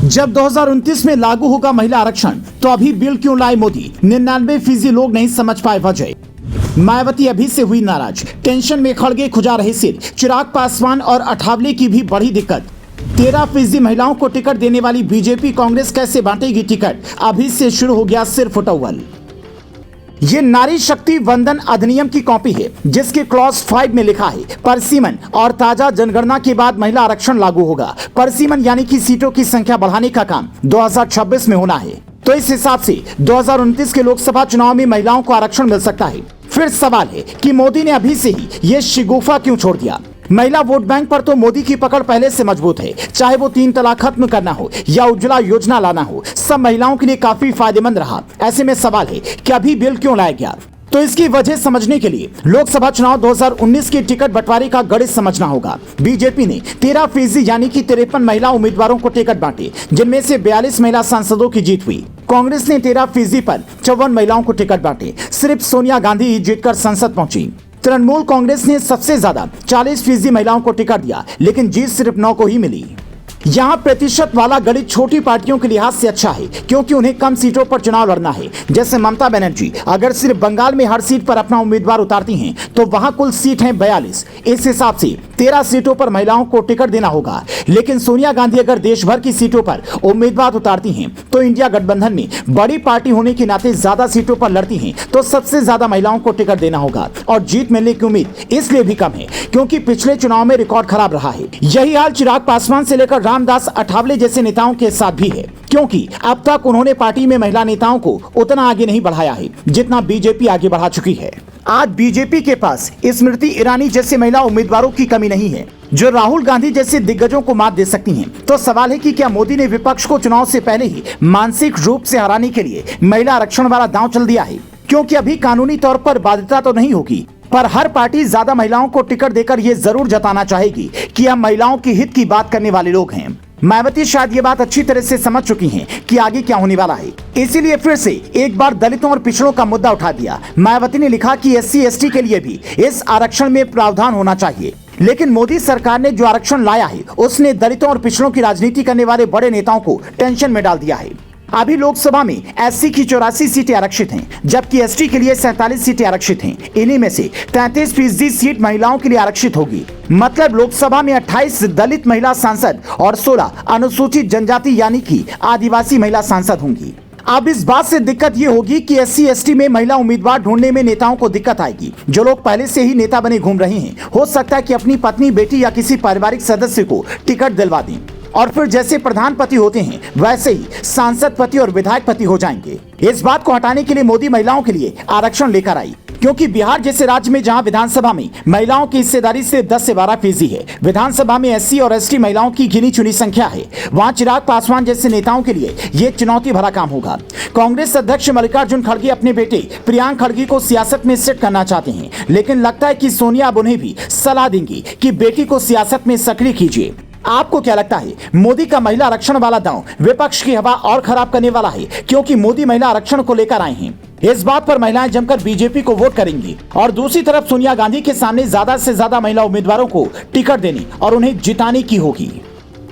जब 2029 में लागू होगा महिला आरक्षण तो अभी बिल क्यों लाए मोदी? 99% लोग नहीं समझ पाए वजह। मायावती अभी से हुई नाराज, टेंशन में खड़ गए खुजा रहे सिर। चिराग पासवान और अठावले की भी बड़ी दिक्कत। 13% महिलाओं को टिकट देने वाली बीजेपी कांग्रेस कैसे बांटेगी टिकट? अभी से शुरू हो गया सिर फुटौल। ये नारी शक्ति वंदन अधिनियम की कॉपी है जिसके क्लॉज 5 में लिखा है परसीमन और ताजा जनगणना के बाद महिला आरक्षण लागू होगा। परसीमन यानी कि सीटों की संख्या बढ़ाने का काम 2026 में होना है। तो इस हिसाब से 2029 के लोकसभा चुनाव में महिलाओं को आरक्षण मिल सकता है। फिर सवाल है कि मोदी ने अभी से ही ये शिगुफा क्यों छोड़ दिया? महिला वोट बैंक पर तो मोदी की पकड़ पहले से मजबूत है। चाहे वो 3 तलाक खत्म करना हो या उज्ज्वला योजना लाना हो, सब महिलाओं के लिए काफी फायदेमंद रहा। ऐसे में सवाल है कि अभी बिल क्यों लाया गया? तो इसकी वजह समझने के लिए लोकसभा चुनाव 2019 के टिकट बंटवारे का गणित समझना होगा। बीजेपी ने 13% यानी कि 53 महिला उम्मीदवारों को टिकट बांटे, जिनमें से 42 महिला सांसदों की जीत हुई। कांग्रेस ने 13% पर 54 महिलाओं को टिकट बांटे। सिर्फ सोनिया गांधी ही जीतकर संसद पहुंची। तृणमूल कांग्रेस ने सबसे ज्यादा 40% महिलाओं को टिकट दिया, लेकिन जीत सिर्फ 9 को ही मिली। यहाँ प्रतिशत वाला गणित छोटी पार्टियों के लिहाज से अच्छा है, क्योंकि उन्हें कम सीटों पर चुनाव लड़ना है। जैसे ममता बनर्जी अगर सिर्फ बंगाल में हर सीट पर अपना उम्मीदवार उतारती हैं, तो वहां कुल सीट हैं 42। इस हिसाब से 13 सीटों पर महिलाओं को टिकट देना होगा। लेकिन सोनिया गांधी अगर देश भर की सीटों पर उम्मीदवार उतारती हैं, तो इंडिया गठबंधन में बड़ी पार्टी होने के नाते ज्यादा सीटों पर लड़ती हैं, तो सबसे ज्यादा महिलाओं को टिकट देना होगा। और जीत मिलने की उम्मीद इसलिए भी कम है क्योंकि पिछले चुनाव में रिकॉर्ड खराब रहा है। यही हाल चिराग पासवान से लेकर रामदास अठावले जैसे नेताओं के साथ भी है, क्योंकि अब तक उन्होंने पार्टी में महिला नेताओं को उतना आगे नहीं बढ़ाया है जितना बीजेपी आगे बढ़ा चुकी है। आज बीजेपी के पास स्मृति ईरानी जैसे महिला उम्मीदवारों की कमी नहीं है जो राहुल गांधी जैसे दिग्गजों को मात दे सकती हैं। तो सवाल है कि क्या मोदी ने विपक्ष को चुनाव से पहले ही मानसिक रूप से हराने के लिए महिला आरक्षण वाला दांव चल दिया है? क्योंकि अभी कानूनी तौर पर बाध्यता तो नहीं होगी, पर हर पार्टी ज्यादा महिलाओं को टिकट देकर ये जरूर जताना चाहेगी कि हम महिलाओं के हित की बात करने वाले लोग हैं। मायावती शायद ये बात अच्छी तरह से समझ चुकी हैं कि आगे क्या होने वाला है, इसीलिए फिर से एक बार दलितों और पिछड़ों का मुद्दा उठा दिया। मायावती ने लिखा कि SC/ST के लिए भी इस आरक्षण में प्रावधान होना चाहिए। लेकिन मोदी सरकार ने जो आरक्षण लाया है उसने दलितों और पिछड़ों की राजनीति करने वाले बड़े नेताओं को टेंशन में डाल दिया है। अभी लोकसभा में SC की 84 सीटें आरक्षित हैं, जबकि ST के लिए 47 सीटें आरक्षित हैं। इन्हीं में से 33% सीट महिलाओं के लिए आरक्षित होगी। मतलब लोकसभा में 28 दलित महिला सांसद और 16 अनुसूचित जनजाति यानी कि आदिवासी महिला सांसद होंगी। अब इस बात से दिक्कत ये होगी कि SC/ST में महिला उम्मीदवार ढूंढने में नेताओं को दिक्कत आएगी। जो लोग पहले से ही नेता बने घूम रहे हैं, हो सकता है कि अपनी पत्नी, बेटी या किसी पारिवारिक सदस्य को टिकट दिलवा दें, और फिर जैसे प्रधान पति होते हैं वैसे ही सांसद पति और विधायक पति हो जाएंगे। इस बात को हटाने के लिए मोदी महिलाओं के लिए आरक्षण लेकर आई, क्योंकि बिहार जैसे राज्य में जहां विधानसभा में महिलाओं की हिस्सेदारी सिर्फ 10 से 12% है, विधानसभा में SC और ST महिलाओं की गिनी चुनी संख्या है, वहां चिराग पासवान जैसे नेताओं के लिए ये चुनौती भरा काम होगा। कांग्रेस अध्यक्ष मल्लिकार्जुन खड़गे अपने बेटे प्रियांक खड़गे को सियासत में सेट करना चाहते हैं, लेकिन लगता है कि सोनिया अब उन्हें भी सलाह देंगी कि बेटी को सियासत में सक्रिय कीजिए। आपको क्या लगता है, मोदी का महिला आरक्षण वाला दांव विपक्ष की हवा और खराब करने वाला है, क्योंकि मोदी महिला आरक्षण को लेकर आए हैं? इस बात पर महिलाएं जमकर बीजेपी को वोट करेंगी, और दूसरी तरफ सोनिया गांधी के सामने ज्यादा से ज्यादा महिला उम्मीदवारों को टिकट देने और उन्हें जिताने की होगी।